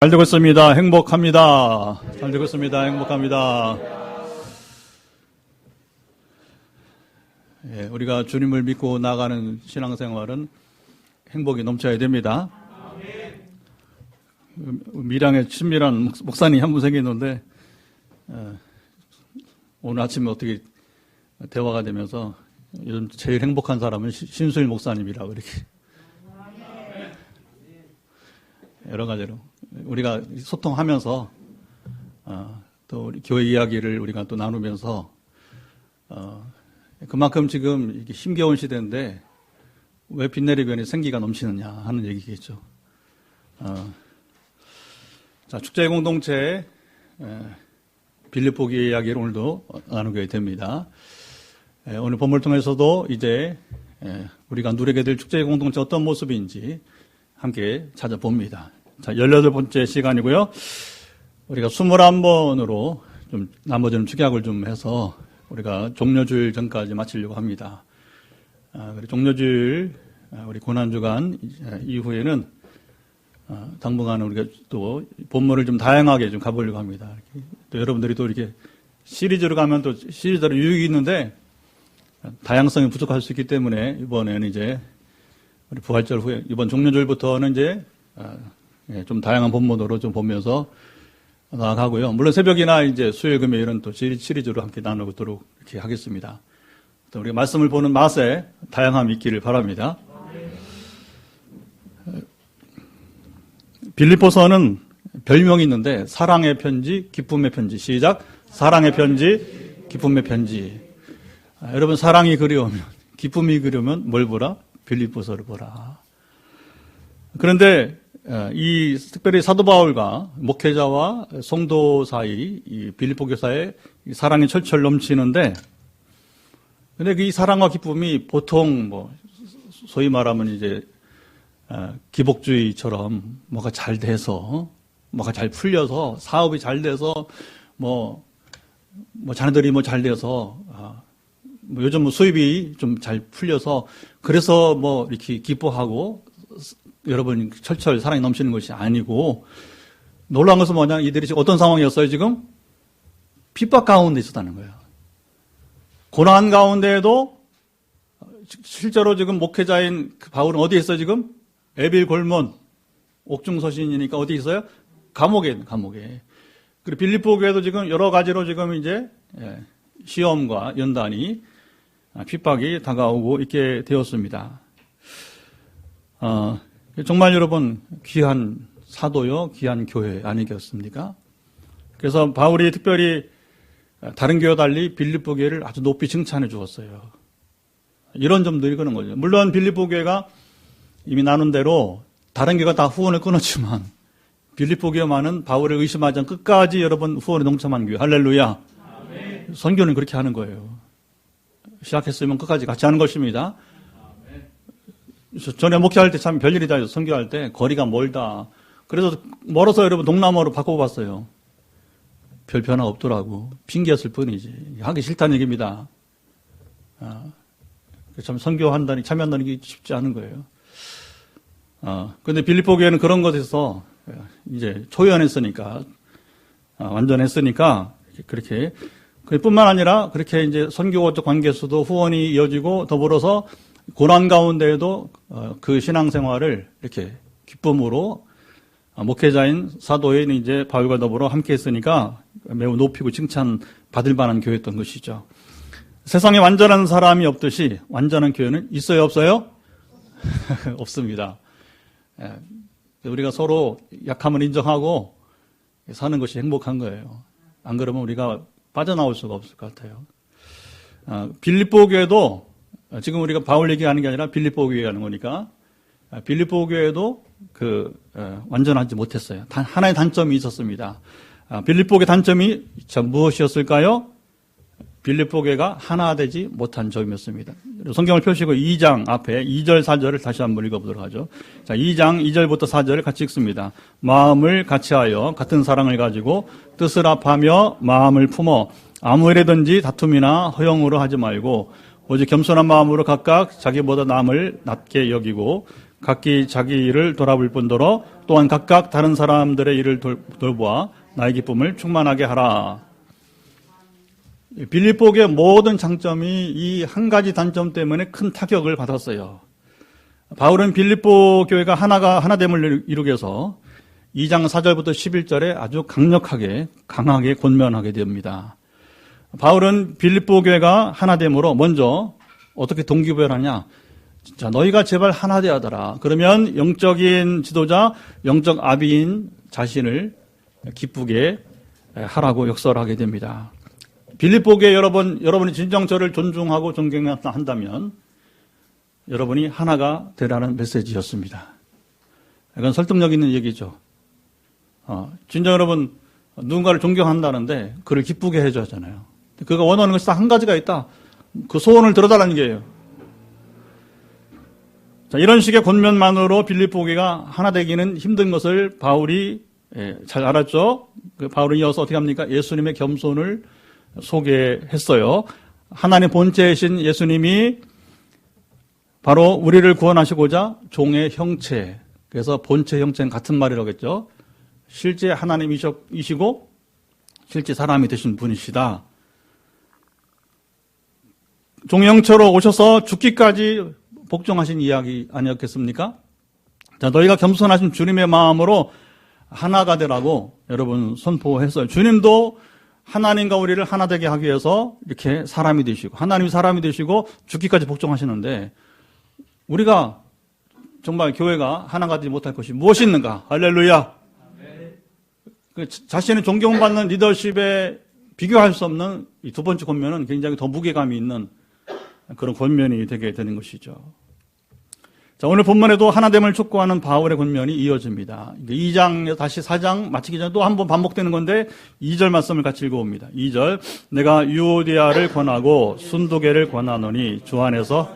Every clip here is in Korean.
잘 되고 있습니다. 행복합니다. 잘 되고 있습니다. 행복합니다. 예, 우리가 주님을 믿고 나가는 신앙생활은 행복이 넘쳐야 됩니다. 밀양에 친밀한 목사님 한 분 생겼는데 오늘 아침에 어떻게 대화가 되면서 요즘 제일 행복한 사람은 신수일 목사님이라고 이렇게 여러 가지로 우리가 소통하면서 또 우리 교회 이야기를 우리가 또 나누면서 그만큼 지금 이게 힘겨운 시대인데 왜 빚내리변이 생기가 넘치느냐 하는 얘기겠죠. 자, 축제 공동체 빌립보기 이야기를 오늘도 나누게 됩니다. 오늘 본문을 통해서도 이제 우리가 누리게 될 축제 공동체 어떤 모습인지 함께 찾아봅니다. 자, 18번째 시간이고요. 우리가 21번으로 좀 나머지는 축약을 좀 해서 우리가 종려주일 전까지 마치려고 합니다. 그리고 종려주일 우리 고난주간 이후에는 당분간은 우리가 또 본문을 좀 다양하게 좀 가보려고 합니다. 또 여러분들이 또 이렇게 시리즈로 가면 또 시리즈로 유익이 있는데 다양성이 부족할 수 있기 때문에 이번에는 이제 우리 부활절 후에 이번 종려주일부터는 이제 좀 다양한 본문으로 좀 보면서 나아가고요. 물론 새벽이나 이제 수요일, 금요일은 또 시리즈로 함께 나누도록 이렇게 하겠습니다. 또 우리가 말씀을 보는 맛에 다양함이 있기를 바랍니다. 빌립보서는 별명이 있는데 사랑의 편지, 기쁨의 편지. 시작. 사랑의 편지, 기쁨의 편지. 여러분 사랑이 그리우면, 기쁨이 그리우면 뭘 보라? 빌립보서를 보라. 그런데 이 특별히 사도 바울과 목회자와 성도 사이 이 빌립보 교사의 사랑이 철철 넘치는데, 근데 이 사랑과 기쁨이 보통 뭐 소위 말하면 이제 기복주의처럼 뭐가 잘 돼서 뭐가 잘 풀려서 사업이 잘 돼서 뭐 자네들이 뭐 잘 돼서 뭐 요즘 뭐 수입이 좀 잘 풀려서 그래서 뭐 이렇게 기뻐하고 여러분 철철 사랑이 넘치는 것이 아니고, 놀라운 것은 뭐냐, 이들이 지금 어떤 상황이었어요? 지금 핍박 가운데 있었다는 거예요. 고난 가운데에도 실제로 지금 목회자인 바울은 어디에 있어요? 지금 에빌 골몬 옥중서신이니까 어디 있어요? 감옥에. 그리고 빌립보 교회도 지금 여러 가지로 지금 이제 시험과 연단이 핍박이 다가오고 있게 되었습니다. 정말 여러분 귀한 사도요, 귀한 교회 아니겠습니까? 그래서 바울이 특별히 다른 교회와 달리 빌립보 교회를 아주 높이 칭찬해 주었어요. 이런 점들이 그런 거죠. 물론 빌립보 교회가 이미 나눈 대로 다른 교회가 다 후원을 끊었지만 빌립보 교회만은 바울을 의심하지 않고 끝까지 여러분 후원에 동참한 교회. 할렐루야. 아멘. 선교는 그렇게 하는 거예요. 시작했으면 끝까지 같이 하는 것입니다. 전에 목회할 때 참 별일이다. 선교할 때 거리가 멀다. 그래서 멀어서 여러분 동남아로 바꿔봤어요. 별 변화 없더라고. 핑계였을 뿐이지. 하기 싫다는 얘기입니다. 참 선교한다니, 참여한다는 게 쉽지 않은 거예요. 근데 빌립보 교회는 그런 것에서 이제 초연했으니까, 완전했으니까 그렇게 뿐만 아니라 그렇게 이제 선교적 관계에서도 후원이 이어지고 더불어서 고난 가운데에도 그 신앙생활을 이렇게 기쁨으로 목회자인 사도인 이제 바울과 더불어 함께 했으니까 매우 높이고 칭찬받을 만한 교회였던 것이죠. 세상에 완전한 사람이 없듯이 완전한 교회는 있어요, 없어요? 없습니다. 우리가 서로 약함을 인정하고 사는 것이 행복한 거예요. 안 그러면 우리가 빠져나올 수가 없을 것 같아요. 빌립보 교회도 지금 우리가 바울 얘기하는 게 아니라 빌립보 교회 하는 거니까 빌립보 교회도 완전하지 못했어요. 단 하나의 단점이 있었습니다. 빌립보 교회 단점이 무엇이었을까요? 빌립보 교회가 하나 되지 못한 점이었습니다. 성경을 펴시고 2장 앞에 2절 4절을 다시 한번 읽어보도록 하죠. 자, 2장 2절부터 4절을 같이 읽습니다. 마음을 같이하여 같은 사랑을 가지고 뜻을 합하며 마음을 품어 아무 일에든지 다툼이나 허용으로 하지 말고 오직 겸손한 마음으로 각각 자기보다 남을 낮게 여기고 각기 자기 일을 돌아볼 뿐더러 또한 각각 다른 사람들의 일을 돌보아 나의 기쁨을 충만하게 하라. 빌립보교의 모든 장점이 이 한 가지 단점 때문에 큰 타격을 받았어요. 바울은 빌립보 교회가 하나됨을 이루기 위해서 2장 4절부터 11절에 아주 강하게 권면하게 됩니다. 바울은 빌립보 교회가 하나됨으로 먼저 어떻게 동기부여하냐? 자, 너희가 제발 하나되어 하더라. 그러면 영적인 지도자, 영적 아비인 자신을 기쁘게 하라고 역설하게 됩니다. 빌립보 교회 여러분이 진정 저를 존중하고 존경한다면 여러분이 하나가 되라는 메시지였습니다. 이건 설득력 있는 얘기죠. 진정 여러분 누군가를 존경한다는데 그를 기쁘게 해줘야 하잖아요. 그가 원하는 것이 딱 한 가지가 있다. 그 소원을 들어달라는 게예요. 자, 이런 식의 권면만으로 빌립보 교회가 하나 되기는 힘든 것을 바울이 잘 알았죠. 바울은 이어서 어떻게 합니까? 예수님의 겸손을 소개했어요. 하나님 본체이신 예수님이 바로 우리를 구원하시고자 종의 형체, 그래서 본체 형체는 같은 말이라고 했죠. 실제 하나님이시고 실제 사람이 되신 분이시다. 종의 형체로 오셔서 죽기까지 복종하신 이야기 아니었겠습니까? 자, 너희가 겸손하신 주님의 마음으로 하나가 되라고 여러분 선포했어요. 주님도 하나님과 우리를 하나 되게 하기 위해서 이렇게 사람이 되시고 하나님이 사람이 되시고 죽기까지 복종하시는데 우리가 정말 교회가 하나가 되지 못할 것이 무엇이 있는가? 할렐루야. 자신의 존경받는 리더십에 비교할 수 없는 이 두 번째 권면은 굉장히 더 무게감이 있는 그런 권면이 되게 되는 것이죠. 자, 오늘 본문에도 하나됨을 촉구하는 바울의 권면이 이어집니다. 2장 다시 4장 마치기 전에 또 한 번 반복되는 건데 2절 말씀을 같이 읽어봅니다. 2절 내가 유오디아를 권하고 순두계를 권하노니 주 안에서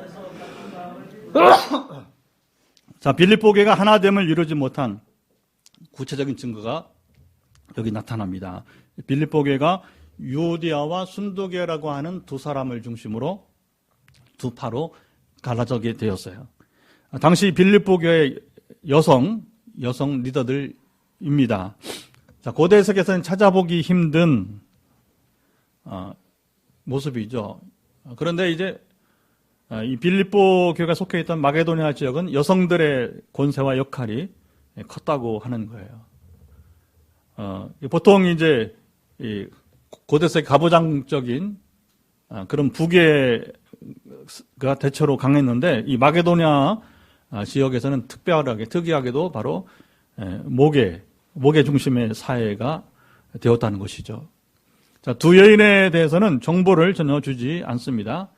자, 빌립보 교회가 하나됨을 이루지 못한 구체적인 증거가 여기 나타납니다. 빌립보 교회가 유오디아와 순두계라고 하는 두 사람을 중심으로 두 파로 갈라지게 되었어요. 당시 빌립보 교회 여성 리더들입니다. 자, 고대 해석에서는 찾아보기 힘든 모습이죠. 그런데 이제 이 빌립보 교회가 속해 있던 마게도니아 지역은 여성들의 권세와 역할이 컸다고 하는 거예요. 보통 이제 이 고대의 가부장적인 그런 부계가 대체로 강했는데 이 마게도니아 지역에서는 특이하게도 바로 모계 중심의 사회가 되었다는 것이죠. 자, 두 여인에 대해서는 정보를 전혀 주지 않습니다.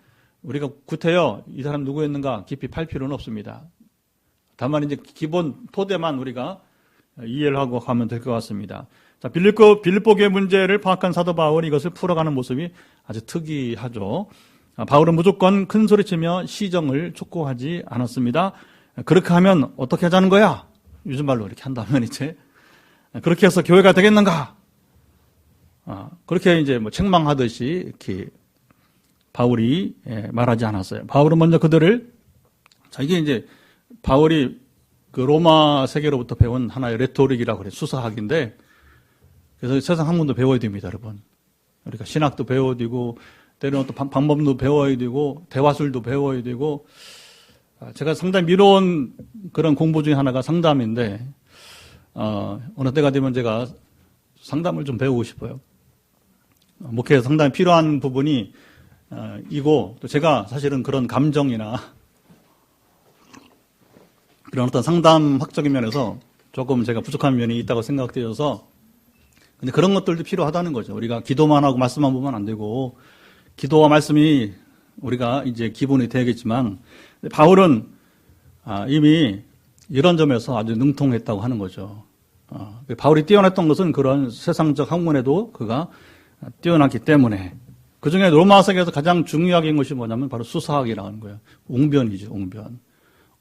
우리가 구태여 이 사람 누구였는가 깊이 팔 필요는 없습니다. 다만 이제 기본 토대만 우리가 이해를 하고 가면 될 것 같습니다. 자, 빌립보 교회 문제를 파악한 사도 바울이 이것을 풀어가는 모습이 아주 특이하죠. 바울은 무조건 큰 소리치며 시정을 촉구하지 않았습니다. 그렇게 하면 어떻게 하자는 거야? 요즘 말로 이렇게 한다면 이제 그렇게 해서 교회가 되겠는가? 그렇게 이제 뭐 책망하듯이 이렇게 바울이 말하지 않았어요. 바울은 먼저 그들을 자, 이게 이제 바울이 그 로마 세계로부터 배운 하나의 레토릭이라고 그래요. 수사학인데 그래서 세상 학문도 배워야 됩니다, 여러분. 우리가 신학도 배워야 되고 때로는 또 방법도 배워야 되고 대화술도 배워야 되고 제가 상당히 미뤄온 그런 공부 중에 하나가 상담인데 어느 때가 되면 제가 상담을 좀 배우고 싶어요. 목회에서 상당히 필요한 부분이 이고 또 제가 사실은 그런 감정이나 그런 어떤 상담학적인 면에서 조금 제가 부족한 면이 있다고 생각되어서 근데 그런 것들도 필요하다는 거죠. 우리가 기도만 하고 말씀만 보면 안 되고 기도와 말씀이 우리가 이제 기본이 되겠지만 바울은 이미 이런 점에서 아주 능통했다고 하는 거죠. 바울이 뛰어났던 것은 그런 세상적 학문에도 그가 뛰어났기 때문에 그중에 로마서에서 가장 중요하게 한 것이 뭐냐면 바로 수사학이라는 거예요. 웅변이죠. 웅변.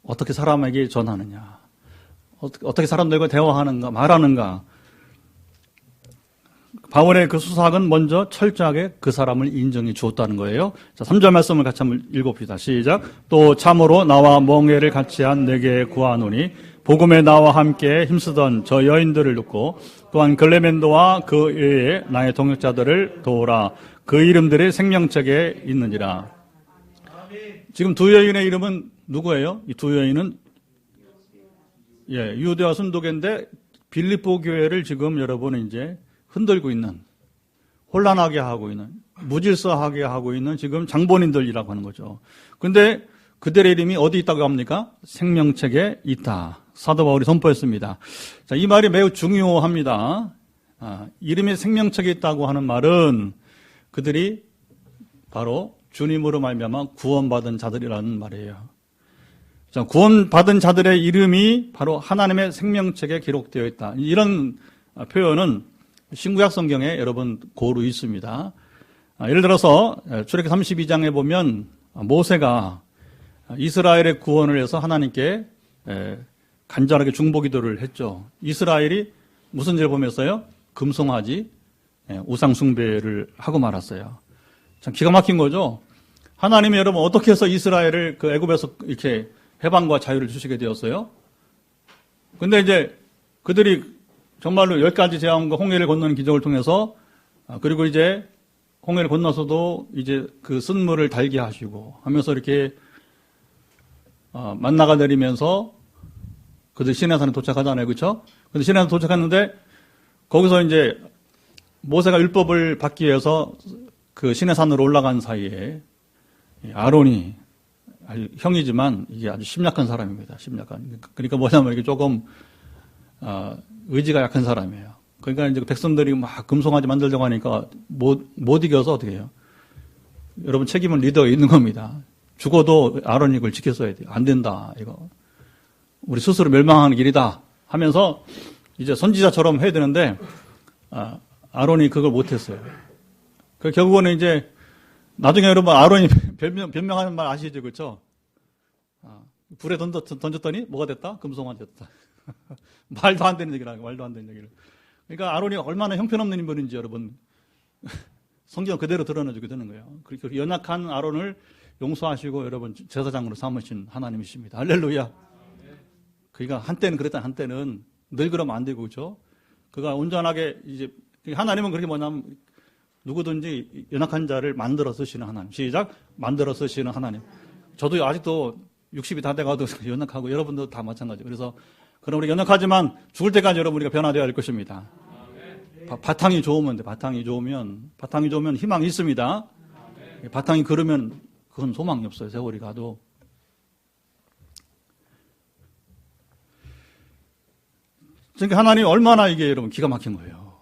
어떻게 사람에게 전하느냐. 어떻게 사람들과 대화하는가 말하는가. 바울의 그 수사학은 먼저 철저하게 그 사람을 인정해 주었다는 거예요. 자, 3절 말씀을 같이 한번 읽어봅시다. 시작. 또 참으로 나와 멍에를 같이 한 내게 구하노니 복음에 나와 함께 힘쓰던 저 여인들을 돕고 또한 글레멘도와 그 외에 나의 동역자들을 도우라. 그 이름들이 생명책에 있느니라. 지금 두 여인의 이름은 누구예요? 이 두 여인은 유대와 순도계인데 빌립보 교회를 지금 여러분은 이제 흔들고 있는, 혼란하게 하고 있는, 무질서하게 하고 있는 지금 장본인들이라고 하는 거죠. 그런데 그들의 이름이 어디 있다고 합니까? 생명책에 있다. 사도 바울이 선포했습니다. 자, 이 말이 매우 중요합니다. 이름이 생명책에 있다고 하는 말은 그들이 바로 주님으로 말미암아 구원받은 자들이라는 말이에요. 자, 구원받은 자들의 이름이 바로 하나님의 생명책에 기록되어 있다. 이런 표현은 신구약 성경에 여러분 고루 있습니다. 예를 들어서 출애굽기 32장에 보면 모세가 이스라엘의 구원을 위해서 하나님께 간절하게 중보기도를 했죠. 이스라엘이 무슨 죄를 범했어요? 금송아지 우상 숭배를 하고 말았어요. 참 기가 막힌 거죠. 하나님이 여러분 어떻게 해서 이스라엘을 그 애굽에서 이렇게 해방과 자유를 주시게 되었어요? 근데 이제 그들이 정말로 10가지 재앙과 홍해를 건너는 기적을 통해서 그리고 이제 홍해를 건너서도 이제 그 쓴물을 달게 하시고 하면서 이렇게 만나가 내리면서 그들 시내산에 도착하잖아요. 그렇죠? 근데 시내산 도착했는데 거기서 이제 모세가 율법을 받기 위해서 그 시내산으로 올라간 사이에 아론이 형이지만 이게 아주 심약한 사람입니다. 심약한. 그러니까 뭐냐면 이게 조금 의지가 약한 사람이에요. 그러니까 이제 백성들이 막 금송아지 만들려고 하니까 못 이겨서 어떻게 해요? 여러분 책임은 리더에 있는 겁니다. 죽어도 아론이 이걸 지켰어야 돼요. 안 된다. 이거 우리 스스로 멸망하는 길이다 하면서 이제 선지자처럼 해야 되는데 아론이 그걸 못했어요. 그 결국은 이제 나중에 여러분 아론이 변명하는 말 아시죠? 그렇죠? 불에 던졌더니 뭐가 됐다? 금송아지 됐다. 말도 안 되는 얘기라고, 말도 안 되는 얘기를. 그러니까 아론이 얼마나 형편없는 인물인지 여러분 성경 그대로 드러내주게 되는 거예요. 그렇게 연약한 아론을 용서하시고 여러분 제사장으로 삼으신 하나님이십니다. 할렐루야. 그러니까 한때는 그랬다, 한때는 늘 그러면 안 되고 그렇죠? 그가 온전하게 이제 하나님은 그렇게 뭐냐면 누구든지 연약한 자를 만들어 쓰시는 하나님. 시작. 만들어 쓰시는 하나님. 저도 아직도 60이 다 돼가도 연약하고 여러분도 다 마찬가지예요. 그래서 그럼 우리 연약하지만 죽을 때까지 여러분 우리가 변화되어야 할 것입니다. 바탕이 좋으면 돼. 바탕이 좋으면 희망이 있습니다. 바탕이 그러면 그건 소망이 없어요. 세월이 가도. 그러니까 하나님이 얼마나 이게 여러분 기가 막힌 거예요.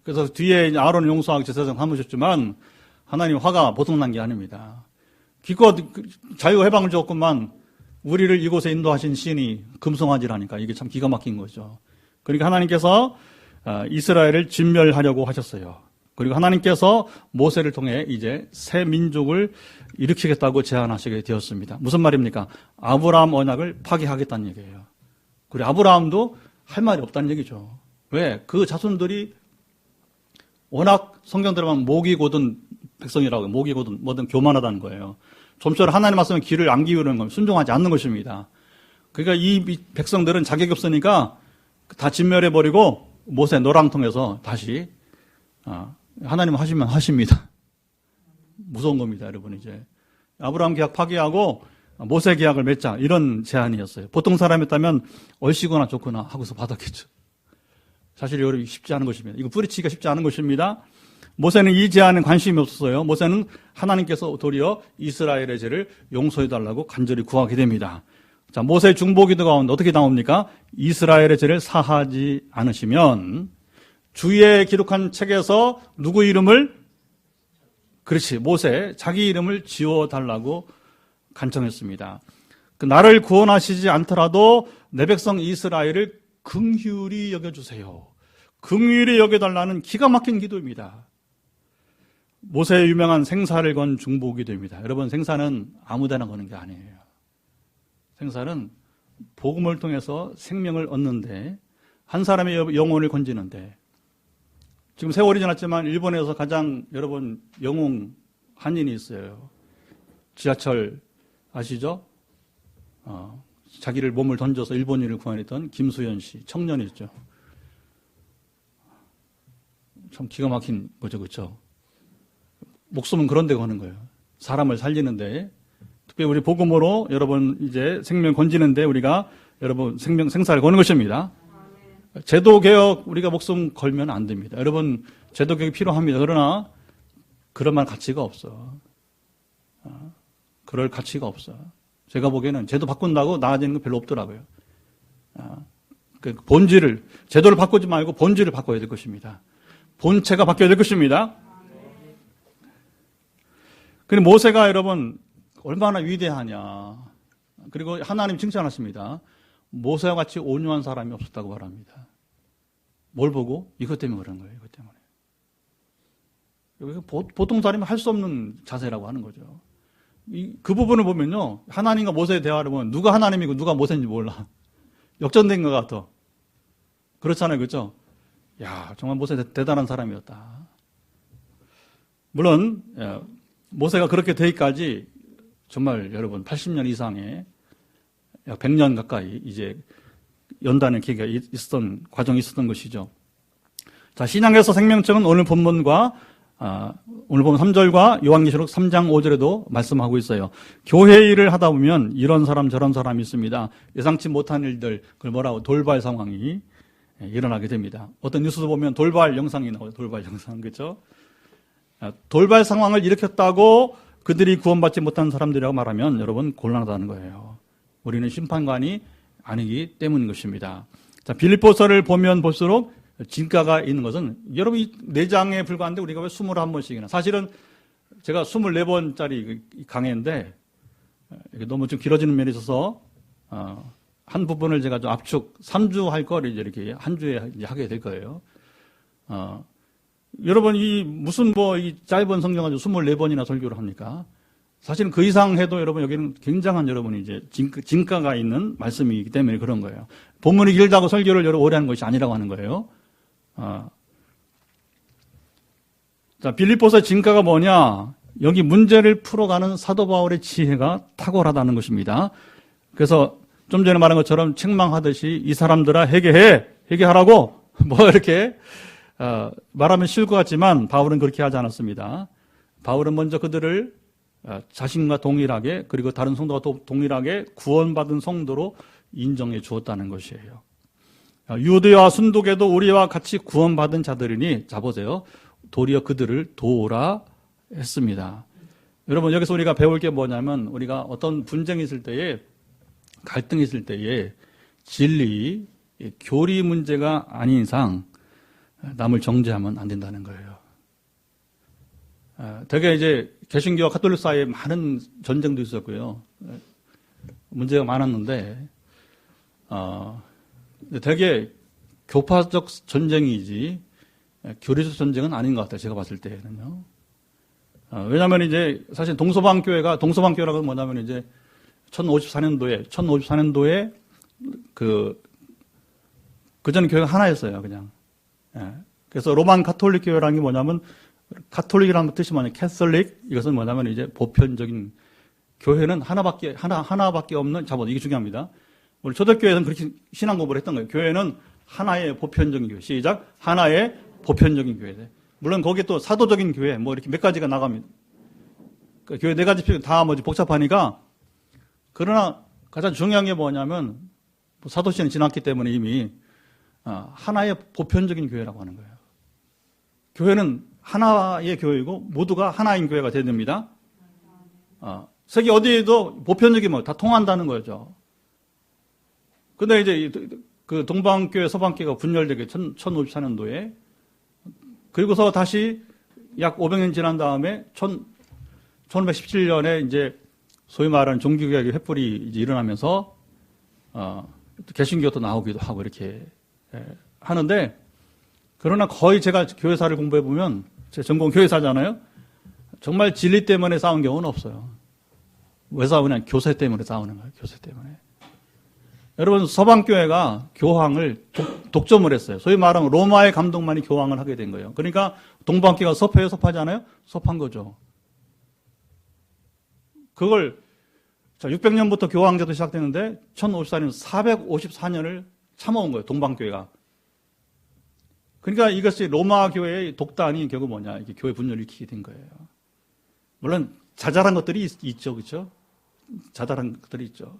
그래서 뒤에 아론을 용서하고 제사장 삼으셨지만 하나님 화가 보통난 게 아닙니다. 기껏 자유 해방을 주었구만 우리를 이곳에 인도하신 신이 금송아지라니까 이게 참 기가 막힌 거죠. 그러니까 하나님께서 이스라엘을 진멸하려고 하셨어요. 그리고 하나님께서 모세를 통해 이제 새 민족을 일으키겠다고 제안하시게 되었습니다. 무슨 말입니까? 아브라함 언약을 파기하겠다는 얘기예요. 그리고 아브라함도 할 말이 없다는 얘기죠. 왜? 그 자손들이 워낙 성경 들어가면 목이 곧은 백성이라고 목이 곧은 뭐든 교만하다는 거예요. 좀처럼 하나님 말씀에 귀를 안 기울이는 건 순종하지 않는 것입니다. 그러니까 이 백성들은 자격이 없으니까 다 진멸해버리고 모세 노랑 통해서 다시 하나님 하시면 하십니다. 무서운 겁니다, 여러분. 이제 아브라함 계약 파기하고 모세 계약을 맺자 이런 제안이었어요. 보통 사람이었다면 얼씨거나 좋거나 하고서 받았겠죠. 사실 여러분 쉽지 않은 것입니다. 이거 뿌리치기가 쉽지 않은 것입니다. 모세는 이 제안에 관심이 없었어요. 모세는 하나님께서 도리어 이스라엘의 죄를 용서해달라고 간절히 구하게 됩니다. 자, 모세의 중보기도 가운데 어떻게 나옵니까? 이스라엘의 죄를 사하지 않으시면 주의 기록한 책에서 누구 이름을? 그렇지, 모세 자기 이름을 지워달라고 간청했습니다. 그 나를 구원하시지 않더라도 내 백성 이스라엘을 긍휼히 여겨주세요. 긍휼히 여겨달라는 기가 막힌 기도입니다. 모세의 유명한 생사를 건 중보기도입니다. 여러분, 생사는 아무데나 거는 게 아니에요. 생사는 복음을 통해서 생명을 얻는데 한 사람의 영혼을 건지는데 지금 세월이 지났지만 일본에서 가장 여러분 영웅 한인이 있어요. 지하철 아시죠? 자기를 몸을 던져서 일본인을 구원했던 김수현 씨, 청년이었죠. 참 기가 막힌 거죠, 그렇죠? 목숨은 그런 데 거는 거예요. 사람을 살리는데, 특별히 우리 복음으로 여러분 이제 생명 건지는데 우리가 여러분 생사를 거는 것입니다. 제도 개혁 우리가 목숨 걸면 안 됩니다. 여러분 제도 개혁이 필요합니다. 그러나 그럴 만한 가치가 없어. 그럴 가치가 없어. 제가 보기에는 제도 바꾼다고 나아지는 건 별로 없더라고요. 그 본질을, 제도를 바꾸지 말고 본질을 바꿔야 될 것입니다. 본체가 바뀌어야 될 것입니다. 그리고 모세가 여러분 얼마나 위대하냐. 그리고 하나님 칭찬하십니다. 모세와 같이 온유한 사람이 없었다고 말합니다. 뭘 보고? 이것 때문에 그런 거예요. 이것 때문에. 보통 사람이 할 수 없는 자세라고 하는 거죠. 그 부분을 보면요. 하나님과 모세의 대화를 보면 누가 하나님이고 누가 모세인지 몰라. 역전된 것 같아. 그렇잖아요. 그렇죠? 야, 정말 모세 대단한 사람이었다. 물론 모세가 그렇게 되기까지 정말 여러분 80년 이상의 약 100년 가까이 이제 연단의 기회가 있었던 과정이 있었던 것이죠. 자, 신약에서 생명책은 오늘 본문과 오늘 보면 3절과 요한계시록 3장 5절에도 말씀하고 있어요. 교회 일을 하다 보면 이런 사람 저런 사람이 있습니다. 예상치 못한 일들, 그걸 뭐라고 돌발 상황이 일어나게 됩니다. 어떤 뉴스도 보면 돌발 영상이 나와요. 돌발 영상, 그렇죠? 돌발 상황을 일으켰다고 그들이 구원받지 못한 사람들이라고 말하면 여러분 곤란하다는 거예요. 우리는 심판관이 아니기 때문인 것입니다. 자, 빌립보서를 보면 볼수록 진가가 있는 것은 여러분 이 4장에 불과한데 우리가 왜 21번씩이나 사실은 제가 24번짜리 강의인데 이게 너무 좀 길어지는 면이 있어서 한 부분을 제가 좀 압축 3주 할 거를 이제 이렇게 한 주에 이제 하게 될 거예요. 여러분 이 무슨 이 짧은 성경 가지고 24번이나 설교를 합니까? 사실은 그 이상 해도 여러분 여기는 굉장한 여러분이 이제 진가가 있는 말씀이기 때문에 그런 거예요. 본문이 길다고 설교를 여러 오래 하는 것이 아니라고 하는 거예요. 자, 빌립보서의 진가가 뭐냐? 여기 문제를 풀어가는 사도 바울의 지혜가 탁월하다는 것입니다. 그래서 좀 전에 말한 것처럼 책망하듯이 이 사람들아 회개하라고 이렇게 말하면 쉬울 것 같지만 바울은 그렇게 하지 않았습니다. 바울은 먼저 그들을 자신과 동일하게 그리고 다른 성도가 동일하게 구원받은 성도로 인정해 주었다는 것이에요. 유대와 순독에도 우리와 같이 구원받은 자들이니 자 보세요. 도리어 그들을 도우라 했습니다. 여러분 여기서 우리가 배울 게 뭐냐면 우리가 어떤 분쟁이 있을 때에 갈등이 있을 때에 진리, 교리 문제가 아닌 이상 남을 정죄하면 안 된다는 거예요. 되게 이제 개신교와 가톨릭 사이에 많은 전쟁도 있었고요. 문제가 많았는데 되게 교파적 전쟁이지 교리적 전쟁은 아닌 것 같아요. 제가 봤을 때는요. 왜냐하면 이제 사실 동서방교회라고 하면 뭐냐면 이제 1054년도에 그전 교회가 하나였어요. 그냥. 그래서 로만 가톨릭 교회라는 게 뭐냐면 가톨릭이라는 뜻이 뭐냐면 캐톨릭, 이것은 뭐냐면 이제 보편적인 교회는 하나밖에 없는 이게 중요합니다. 우리 초대교회에서는 그렇게 신앙 공부를 했던 거예요. 교회는 하나의 보편적인 교회. 시작. 하나의 보편적인 교회. 물론 거기에 또 사도적인 교회 이렇게 몇 가지가 나갑니다. 그러니까 교회 4가지 다 복잡하니까 그러나 가장 중요한 게 뭐냐면 사도시대는 지났기 때문에 이미 하나의 보편적인 교회라고 하는 거예요. 교회는 하나의 교회이고 모두가 하나인 교회가 돼야 됩니다. 세계 어디에도 보편적인 다 통한다는 거죠. 근데 이제 그 동방교회, 서방교회가 분열되게 1054년도에 그리고서 다시 약 500년 지난 다음에 1517년에 이제 소위 말하는 종교개혁의 횃불이 이제 일어나면서 개신교도 나오기도 하고 이렇게 하는데 그러나 거의 제가 교회사를 공부해 보면 제 전공 교회사잖아요. 정말 진리 때문에 싸운 경우는 없어요. 왜 싸우냐? 교세 때문에 싸우는 거예요. 교세 때문에. 여러분, 서방교회가 교황을 독점을 했어요. 소위 말하면 로마의 감독만이 교황을 하게 된 거예요. 그러니까 동방교회가 섭해요? 섭하지 않아요? 섭한 거죠. 그걸, 자, 600년부터 교황제도 시작됐는데 1054년, 454년을 참아온 거예요. 동방교회가. 그러니까 이것이 로마 교회의 독단이 결국 뭐냐, 이게 교회 분열을 일으키게 된 거예요. 물론 자잘한 것들이 있죠, 그렇죠? 자잘한 것들이 있죠.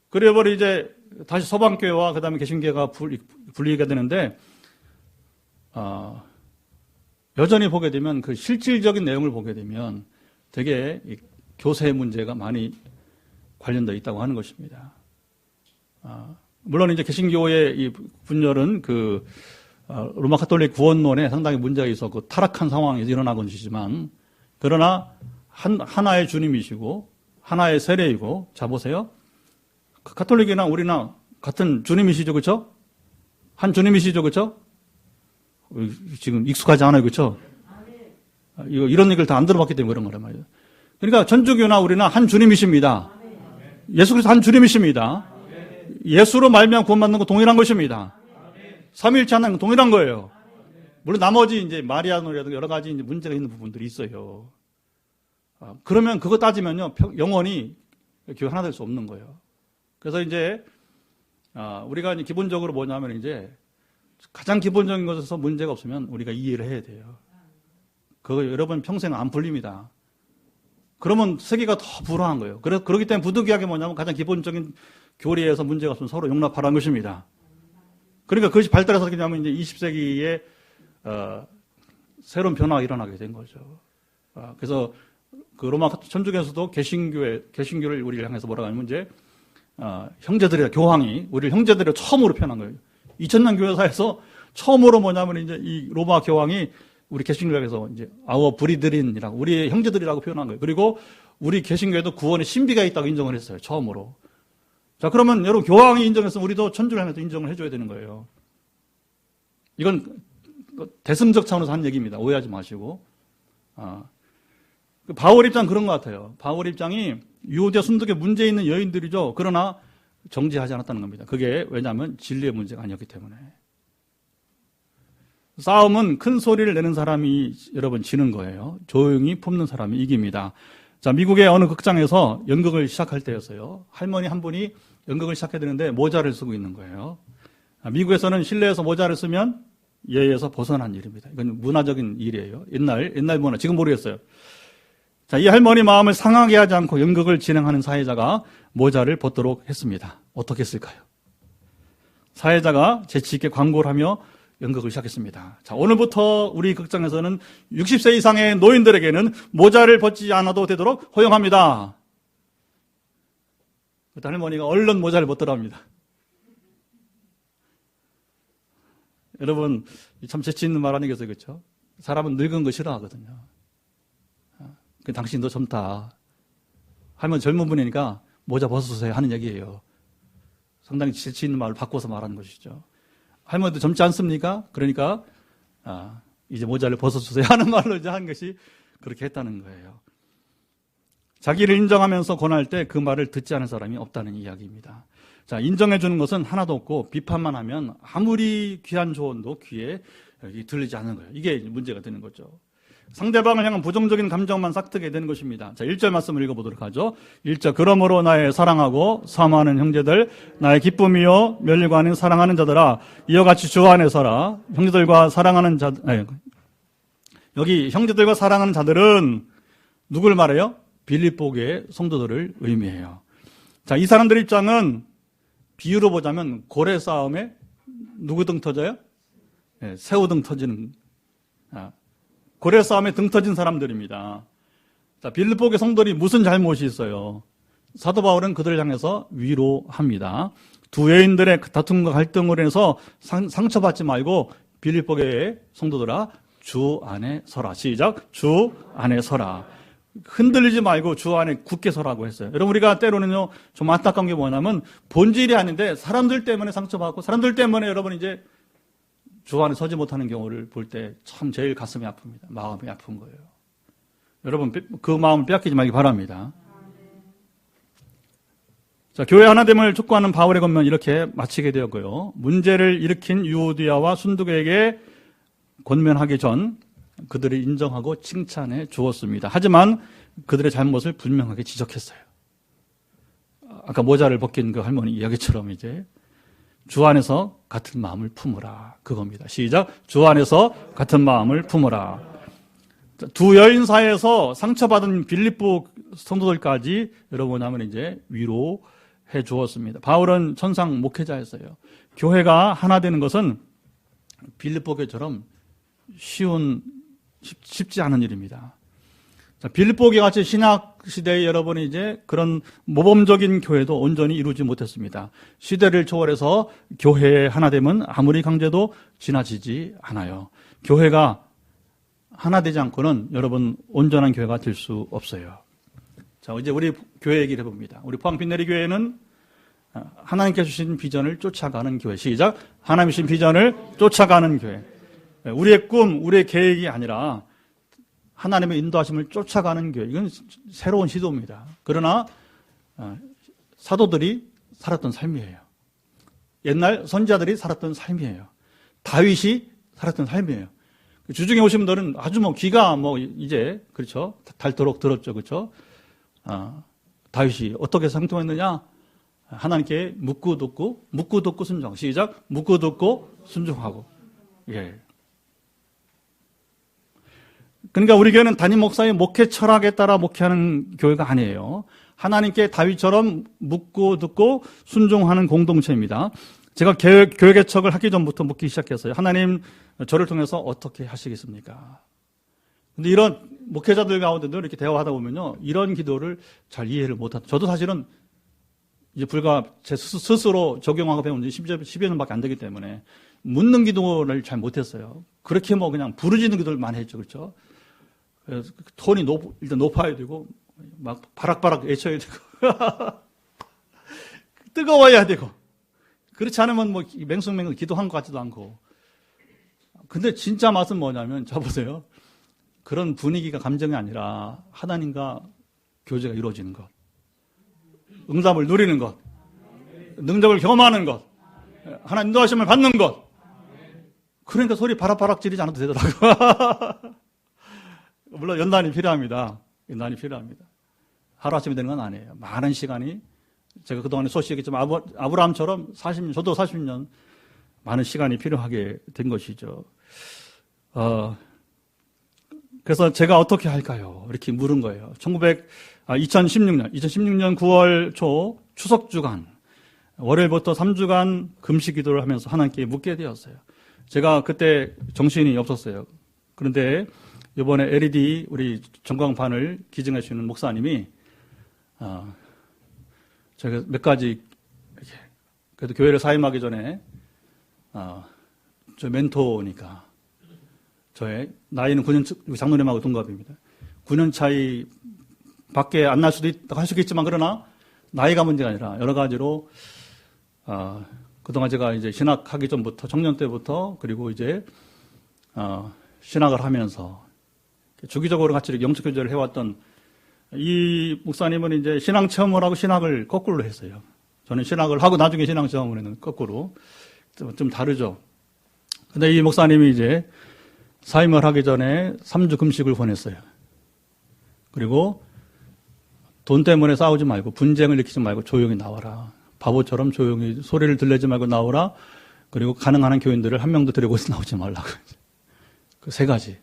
그래버리 이제 다시 서방교회와 그다음에 개신교회가 분리가 되는데, 여전히 보게 되면 그 실질적인 내용을 보게 되면 되게 이 교세 문제가 많이 관련되어 있다고 하는 것입니다. 물론 이제 개신교의 이 분열은 그 로마 가톨릭 구원론에 상당히 문제가 있었고 타락한 상황에서 일어난 것이지만, 그러나 하나의 주님이시고 하나의 세례이고, 자 보세요. 가톨릭이나 우리나 같은 주님이시죠, 그렇죠? 한 주님이시죠, 그렇죠? 지금 익숙하지 않아요, 그렇죠? 이런 얘기를 다 안 들어봤기 때문에 그런 거란 말이에요. 그러니까 천주교나 우리나 한 주님이십니다. 예수 그리스도 한 주님이십니다. 예수로 말미암아 구원받는 거 동일한 것입니다. 삼위일체 하나님 동일한 거예요. 물론 나머지 이제 마리아노라든가 여러 가지 이제 문제가 있는 부분들이 있어요. 그러면 그거 따지면요, 영원히 교회 하나 될 수 없는 거예요. 그래서 이제 우리가 이제 기본적으로 뭐냐면 이제 가장 기본적인 것에서 문제가 없으면 우리가 이해를 해야 돼요. 그거 여러분 평생 안 풀립니다. 그러면 세계가 더 불화한 거예요. 그렇기 때문에 부득이하게 뭐냐면 가장 기본적인 교리에서 문제가 없으면 서로 용납하라는 것입니다. 그러니까 그것이 발달해서 어떻게 되냐면 이제 20세기에 새로운 변화가 일어나게 된 거죠. 그래서 그 로마 천주교에서도 개신교를 우리를 향해서 뭐라고 하냐면 이제 형제들이라, 교황이 우리를 형제들이라 처음으로 표현한 거예요. 2000년 교회사에서 처음으로 뭐냐면 이제 이 로마 교황이 우리 개신교에서 이제 아워 브리드린이라고, 우리의 형제들이라고 표현한 거예요. 그리고 우리 개신교에도 구원의 신비가 있다고 인정을 했어요. 처음으로. 자, 그러면 여러분, 교황이 인정했으면 우리도 천주를 향해서 인정을 해줘야 되는 거예요. 이건 대승적 차원에서 한 얘기입니다. 오해하지 마시고. 바울 입장 그런 것 같아요. 바울 입장이 유오디아 순덕에 문제 있는 여인들이죠. 그러나 정죄하지 않았다는 겁니다. 그게 왜냐하면 진리의 문제가 아니었기 때문에. 싸움은 큰 소리를 내는 사람이 여러분 지는 거예요. 조용히 품는 사람이 이깁니다. 자, 미국의 어느 극장에서 연극을 시작할 때였어요. 할머니 한 분이 연극을 시작해야 되는데 모자를 쓰고 있는 거예요. 미국에서는 실내에서 모자를 쓰면 예에서 벗어난 일입니다. 이건 문화적인 일이에요. 옛날 문화, 지금 모르겠어요. 자, 이 할머니 마음을 상하게 하지 않고 연극을 진행하는 사회자가 모자를 벗도록 했습니다. 어떻게 했을까요? 사회자가 재치있게 광고를 하며 연극을 시작했습니다. 자, 오늘부터 우리 극장에서는 60세 이상의 노인들에게는 모자를 벗지 않아도 되도록 허용합니다. 그때 할머니가 얼른 모자를 벗더랍니다. 여러분, 참 재치 있는 말 아니겠어요, 그렇죠? 사람은 늙은 거 싫어하거든요. 당신도 젊다. 할머니 젊은 분이니까 모자 벗으세요 하는 얘기예요. 상당히 재치 있는 말을 바꿔서 말하는 것이죠. 할머니도 젊지 않습니까? 그러니까 이제 모자를 벗어주세요 하는 말로 이제 한 것이 그렇게 했다는 거예요. 자기를 인정하면서 권할 때 그 말을 듣지 않은 사람이 없다는 이야기입니다. 자, 인정해 주는 것은 하나도 없고 비판만 하면 아무리 귀한 조언도 귀에 들리지 않는 거예요. 이게 문제가 되는 거죠. 상대방을 향한 부정적인 감정만 싹트게 되는 것입니다. 자, 1절 말씀을 읽어보도록 하죠. 1절, 그러므로 나의 사랑하고 사모하는 형제들, 나의 기쁨이요 멸류관인 사랑하는 자들아, 이와 같이 주 안에 서라. 형제들과 사랑하는 여기 형제들과 사랑하는 자들은 누굴 말해요? 빌립보교의 성도들을 의미해요. 자, 이 사람들 입장은 비유로 보자면 고래 싸움에 누구 등 터져요? 네, 새우 등 터지는, 고래 싸움에 등 터진 사람들입니다. 자, 빌립보교의 성도들이 무슨 잘못이 있어요? 사도 바울은 그들을 향해서 위로합니다. 두 여인들의 다툼과 갈등으로 인해서 상처받지 말고 빌립보교의 성도들아, 주 안에 서라. 시작. 주 안에 서라. 흔들리지 말고 주 안에 굳게 서라고 했어요. 여러분, 우리가 때로는요, 좀 안타까운 게 뭐냐면 본질이 아닌데 사람들 때문에 상처받고 사람들 때문에 여러분 이제 주 안에 서지 못하는 경우를 볼 때 참 제일 가슴이 아픕니다. 마음이 아픈 거예요. 여러분, 그 마음을 빼앗기지 말기 바랍니다. 자, 교회 하나됨을 촉구하는 바울의 권면 이렇게 마치게 되었고요. 문제를 일으킨 유오디아와 순두계에게 권면하기 전 그들을 인정하고 칭찬해 주었습니다. 하지만 그들의 잘못을 분명하게 지적했어요. 아까 모자를 벗긴 그 할머니 이야기처럼 이제 주 안에서 같은 마음을 품으라. 그겁니다. 시작. 주 안에서 같은 마음을 품으라. 두 여인 사이에서 상처받은 빌립보 성도들까지 여러분 하면 이제 위로해 주었습니다. 바울은 천상 목회자였어요. 교회가 하나 되는 것은 빌립보 교회처럼 쉽지 않은 일입니다. 자, 빌립보 교회 같이 신학 시대에 여러분이 이제 그런 모범적인 교회도 온전히 이루지 못했습니다. 시대를 초월해서 교회의 하나됨은 아무리 강제도 지나치지 않아요. 교회가 하나 되지 않고는 여러분 온전한 교회가 될 수 없어요. 자, 이제 우리 교회 얘기를 해봅니다. 우리 포항 빈내리 교회는 하나님께서 주신 비전을 쫓아가는 교회. 시작. 하나님 주신 비전을 쫓아가는 교회. 우리의 꿈, 우리의 계획이 아니라 하나님의 인도하심을 쫓아가는 교회. 이건 새로운 시도입니다. 그러나 사도들이 살았던 삶이에요. 옛날 선지자들이 살았던 삶이에요. 다윗이 살았던 삶이에요. 주중에 오신 분들은 아주 귀가 이제 그렇죠. 닳도록 들었죠. 그렇죠. 다윗이 어떻게 상통했느냐? 하나님께 묻고 듣고 순종. 시작. 묻고 듣고 순종하고. 예. 그러니까 우리 교회는 담임 목사의 목회 철학에 따라 목회하는 교회가 아니에요. 하나님께 다윗처럼 묻고 듣고 순종하는 공동체입니다. 제가 교회 개척을 하기 전부터 묻기 시작했어요. 하나님, 저를 통해서 어떻게 하시겠습니까? 근데 이런 목회자들 가운데도 이렇게 대화하다 보면요, 이런 기도를 잘 이해를 못하죠. 저도 사실은 이제 불과 제 스스로 적용하고 배운 지 10여 년밖에 안 되기 때문에 묻는 기도를 잘 못했어요. 그렇게 그냥 부르짖는 기도를 많이 했죠. 그렇죠? 그래서 톤이 일단 높아야 되고, 막 바락바락 외쳐야 되고, 뜨거워야 되고, 그렇지 않으면 맹숭맹숭 기도한 것 같지도 않고. 근데 진짜 맛은 뭐냐면, 자 보세요. 그런 분위기가 감정이 아니라 하나님과 교제가 이루어지는 것. 응답을 누리는 것. 능력을 경험하는 것. 하나님 인도하심을 받는 것. 그러니까 소리 바락바락 지르지 않아도 되더라고요. 물론 연단이 필요합니다. 연단이 필요합니다. 하루아침에 되는 건 아니에요. 많은 시간이, 제가 그동안에 소식했지만 아브라함처럼 40년, 저도 40년 많은 시간이 필요하게 된 것이죠. 그래서 제가 어떻게 할까요? 이렇게 물은 거예요. 2016년 9월 초 추석 주간, 월요일부터 3주간 금식 기도를 하면서 하나님께 묻게 되었어요. 제가 그때 정신이 없었어요. 그런데 이번에 LED 우리 전광판을 기증해 주시는 목사님이 제가 몇 가지 이렇게, 그래도 교회를 사임하기 전에 저 멘토니까 저의 나이는 9년 장로님하고 동갑입니다. 9년 차이 밖에 안 날 수도 있다고 할 수 있겠지만 그러나 나이가 문제가 아니라 여러 가지로 그동안 제가 이제 신학하기 전부터 청년 때부터 그리고 이제 신학을 하면서 주기적으로 같이 영적 교제를 해왔던 이 목사님은 이제 신앙 체험을 하고 신학을 거꾸로 했어요. 저는 신학을 하고 나중에 신앙 체험을 했는 거꾸로 좀 다르죠. 근데 이 목사님이 이제 사임을 하기 전에 3주 금식을 보냈어요. 그리고 돈 때문에 싸우지 말고 분쟁을 일으키지 말고 조용히 나와라. 바보처럼 조용히 소리를 들리지 말고 나오라. 그리고 가능한 교인들을 한 명도 데리고 나오지 말라고. 그 세 가지.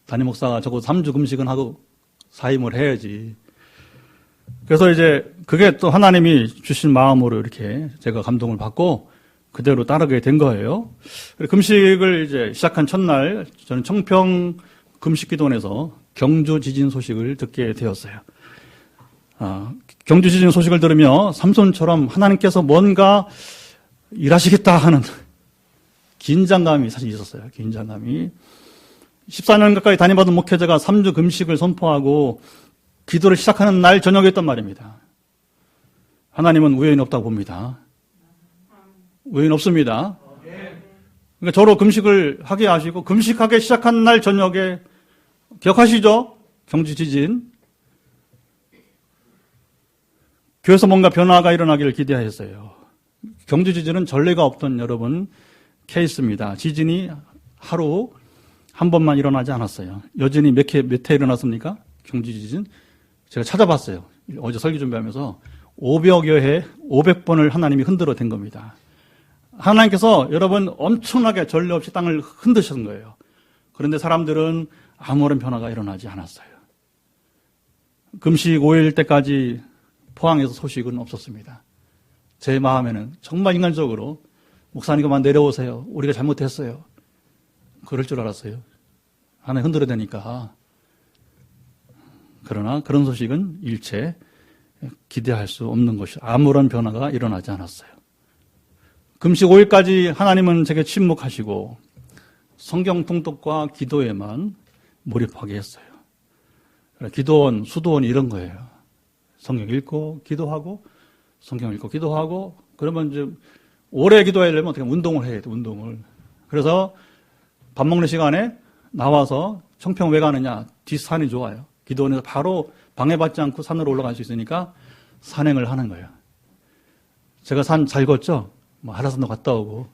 담임 목사가 적어도 3주 금식은 하고 사임을 해야지. 그래서 이제 그게 또 하나님이 주신 마음으로 이렇게 제가 감동을 받고 그대로 따르게 된 거예요. 금식을 이제 시작한 첫날 저는 청평 금식기도원에서 경주 지진 소식을 듣게 되었어요. 경주 지진 소식을 들으며 삼손처럼 하나님께서 뭔가 일하시겠다 하는 긴장감이 사실 있었어요. 긴장감이. 14년 가까이 담임받은 목회자가 3주 금식을 선포하고 기도를 시작하는 날 저녁이었단 말입니다. 하나님은 우연이 없다고 봅니다. 우연이 없습니다. 그러니까 저로 금식을 하게 하시고 금식하게 시작한 날 저녁에 기억하시죠? 경주 지진. 교회에서 뭔가 변화가 일어나기를 기대하였어요. 경주 지진은 전례가 없던 여러분 케이스입니다. 지진이 하루 한 번만 일어나지 않았어요. 여진이 몇 회 일어났습니까? 경주 지진. 제가 찾아봤어요. 어제 설교 준비하면서 500여 회, 500번을 하나님이 흔들어 댄 겁니다. 하나님께서 여러분 엄청나게 전례 없이 땅을 흔드신 거예요. 그런데 사람들은 아무런 변화가 일어나지 않았어요. 금식 5일 때까지 포항에서 소식은 없었습니다. 제 마음에는 정말 인간적으로 목사님 그만 내려오세요. 우리가 잘못했어요. 그럴 줄 알았어요. 하나님 흔들어 대니까. 그러나 그런 소식은 일체 기대할 수 없는 것이 아무런 변화가 일어나지 않았어요. 금식 5일까지 하나님은 제게 침묵하시고 성경 통독과 기도에만 몰입하게 했어요. 기도원, 수도원 이런 거예요. 성경 읽고 기도하고 성경 읽고 기도하고 그러면 이제 오래 기도하려면 어떻게 운동을 해야 돼, 운동을. 그래서 밥 먹는 시간에 나와서 청평 왜 가느냐? 뒷산이 좋아요. 기도원에서 바로 방해받지 않고 산으로 올라갈 수 있으니까 산행을 하는 거예요. 제가 산 잘 걷죠? 뭐 한라산도 갔다 오고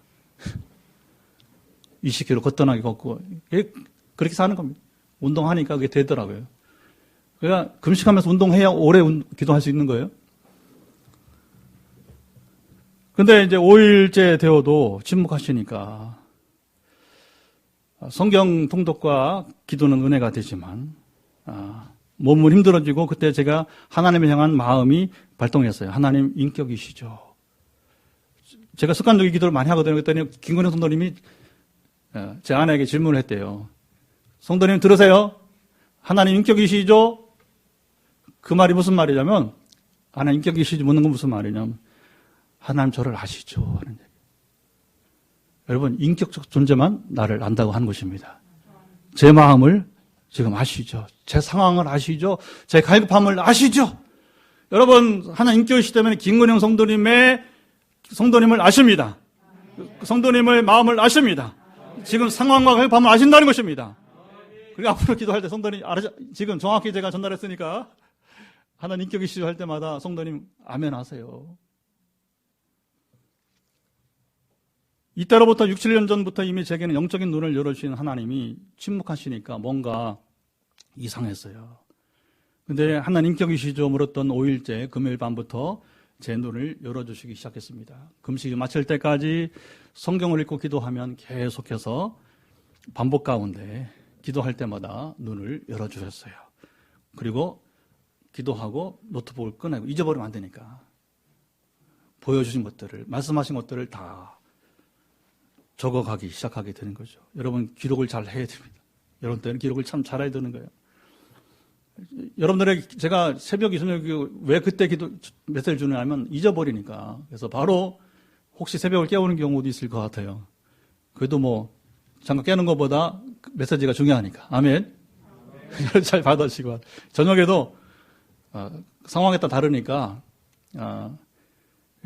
20km 거뜬하게 걷고 그렇게 사는 겁니다. 운동하니까 그게 되더라고요. 그러니까 금식하면서 운동해야 오래 기도할 수 있는 거예요. 근데 이제 5일째 되어도 침묵하시니까 성경 통독과 기도는 은혜가 되지만 몸은 힘들어지고 그때 제가 하나님을 향한 마음이 발동했어요. 하나님 인격이시죠. 제가 습관적인 기도를 많이 하거든요. 그랬더니 김근영 성도님이 제 아내에게 질문을 했대요. 성도님 들으세요. 하나님 인격이시죠? 그 말이 무슨 말이냐면 하나님 인격이시죠 묻는 건 무슨 말이냐면 하나님 저를 아시죠 하는 얘기. 여러분 인격적 존재만 나를 안다고 하는 것입니다. 제 마음을 지금 아시죠? 제 상황을 아시죠? 제 갈급함을 아시죠? 여러분 하나님 인격이시기 때문에 김근영 성도님을 아십니다. 성도님의 마음을 아십니다. 지금 상황과 갈급함을 아신다는 것입니다. 그리고 앞으로 기도할 때 성도님 지금 정확히 제가 전달했으니까 하나님 인격이시죠 할 때마다 성도님 아멘 하세요. 이때로부터 6, 7년 전부터 이미 제게는 영적인 눈을 열어주신 하나님이 침묵하시니까 뭔가 이상했어요. 근데 하나님 인격이시죠 물었던 5일째 금요일 밤부터 제 눈을 열어주시기 시작했습니다. 금식이 마칠 때까지 성경을 읽고 기도하면 계속해서 반복 가운데 기도할 때마다 눈을 열어주셨어요. 그리고 기도하고 노트북을 꺼내고 잊어버리면 안 되니까 보여주신 것들을 말씀하신 것들을 다 적어가기 시작하게 되는 거죠. 여러분 기록을 잘 해야 됩니다. 여러분들은 기록을 참 잘해야 되는 거예요. 여러분들에게 제가 새벽 왜 그때 기도 메시지를 주냐면 잊어버리니까. 그래서 바로 혹시 새벽을 깨우는 경우도 있을 것 같아요. 그래도 뭐 잠깐 깨는 것보다 메시지가 중요하니까. 아멘. 잘 받으시고 저녁에도 상황에 따라 다르니까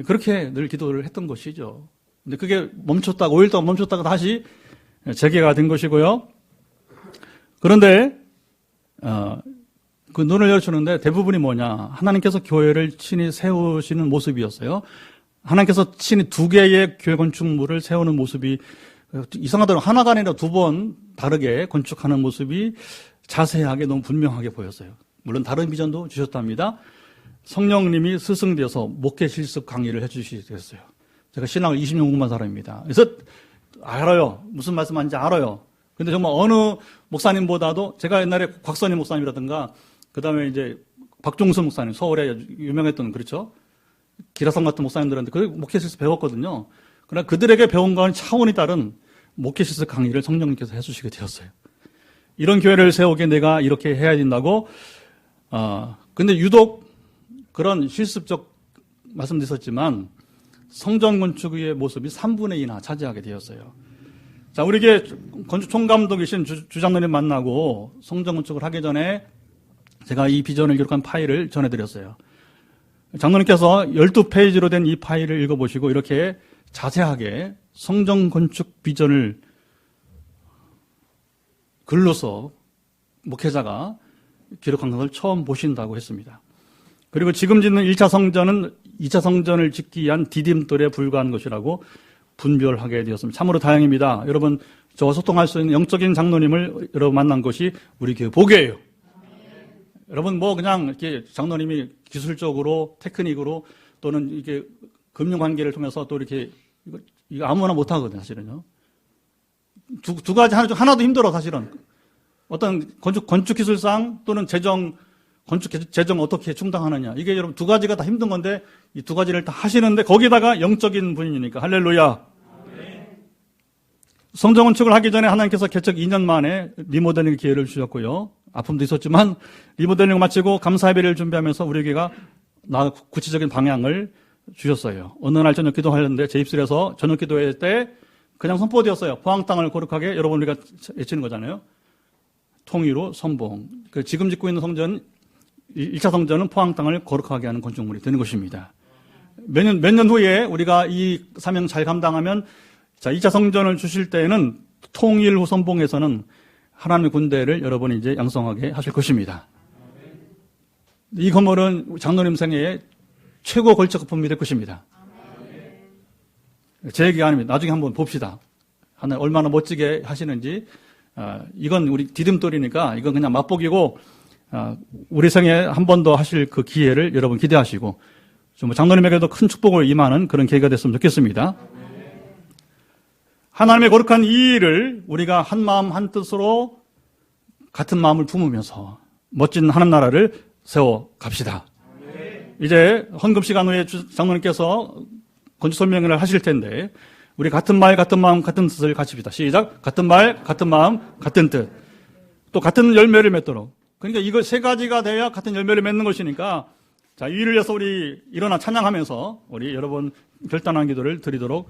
그렇게 늘 기도를 했던 것이죠. 근데 그게 멈췄다가 5일 동안 멈췄다가 다시 재개가 된 것이고요. 그런데 그 눈을 열어주는데 대부분이 뭐냐? 하나님께서 교회를 친히 세우시는 모습이었어요. 하나님께서 친히 2개의 교회 건축물을 세우는 모습이 이상하더라도 하나가 아니라 2번 다르게 건축하는 모습이 자세하게 너무 분명하게 보였어요. 물론 다른 비전도 주셨답니다. 성령님이 스승되어서 목회 실습 강의를 해주시게 됐어요. 제가 신학을 20년 공부한 사람입니다. 그래서 알아요. 무슨 말씀하는지 알아요. 근데 정말 어느 목사님보다도 제가 옛날에 곽선희 목사님이라든가 그 다음에 이제 박종수 목사님 서울에 유명했던 그렇죠. 기라성 같은 목사님들한테 그 목회 실습 배웠거든요. 그러나 그들에게 배운 거는 차원이 다른 목회 실습 강의를 성령님께서 해주시게 되었어요. 이런 교회를 세우게 내가 이렇게 해야 된다고. 근데 유독 그런 실습적 말씀드렸지만 성전 건축의 모습이 3분의 2나 차지하게 되었어요. 자, 우리에게 건축 총감독이신 주장로님 만나고 성전 건축을 하기 전에 제가 이 비전을 기록한 파일을 전해드렸어요. 장로님께서 12페이지로 된 이 파일을 읽어보시고 이렇게 자세하게 성전 건축 비전을 글로서 목회자가 기록한 것을 처음 보신다고 했습니다. 그리고 지금 짓는 1차 성전은 2차 성전을 짓기 위한 디딤돌에 불과한 것이라고 분별하게 되었습니다. 참으로 다행입니다. 여러분, 저와 소통할 수 있는 영적인 장로님을 여러분 만난 것이 우리 교회 복이에요. 여러분, 뭐 그냥 이렇게 장로님이 기술적으로, 테크닉으로 또는 이게 금융 관계를 통해서 또 이렇게 이거 아무나 못 하거든요, 사실은요. 두 가지 하나도 힘들어, 사실은. 어떤 건축 기술상 또는 건축 재정 어떻게 충당하느냐. 이게 여러분 두 가지가 다 힘든 건데 이 두 가지를 다 하시는데 거기다가 영적인 분이니까 할렐루야. 성전 건축을 하기 전에 하나님께서 개척 2년 만에 리모델링 기회를 주셨고요. 아픔도 있었지만 리모델링을 마치고 감사 예배를 준비하면서 우리 교회가 구체적인 방향을 주셨어요. 어느 날 저녁 기도하려는데 제 입술에서 저녁 기도회 때 그냥 선포되었어요. 포항 땅을 거룩하게 여러분 우리가 외치는 거잖아요. 통일로 선봉. 지금 짓고 있는 성전 1차 성전은 포항 땅을 거룩하게 하는 건축물이 되는 것입니다. 몇 년 후에 우리가 이 사명 잘 감당하면 자, 2차 성전을 주실 때에는 통일 후 선봉에서는 하나님의 군대를 여러분이 이제 양성하게 하실 것입니다. 이 건물은 장로님 생애의 최고 걸작 거품이 될 것입니다. 제 얘기가 아닙니다. 나중에 한번 봅시다. 하나님 얼마나 멋지게 하시는지. 이건 우리 디딤돌이니까 이건 그냥 맛보기고 우리 생에 한 번 더 하실 그 기회를 여러분 기대하시고 좀 장로님에게도 큰 축복을 임하는 그런 계기가 됐으면 좋겠습니다. 하나님의 거룩한 이 일을 우리가 한 마음 한 뜻으로 같은 마음을 품으면서 멋진 하나님 나라를 세워 갑시다. 이제 헌금 시간 후에 장로님께서 건축 설명을 하실 텐데 우리 같은 말, 같은 마음, 같은 뜻을 가집시다. 시작. 같은 말, 같은 마음, 같은 뜻. 또 같은 열매를 맺도록. 그러니까 이거 세 가지가 돼야 같은 열매를 맺는 것이니까 자, 이 일을 위해서 우리 일어나 찬양하면서 우리 여러분 결단한 기도를 드리도록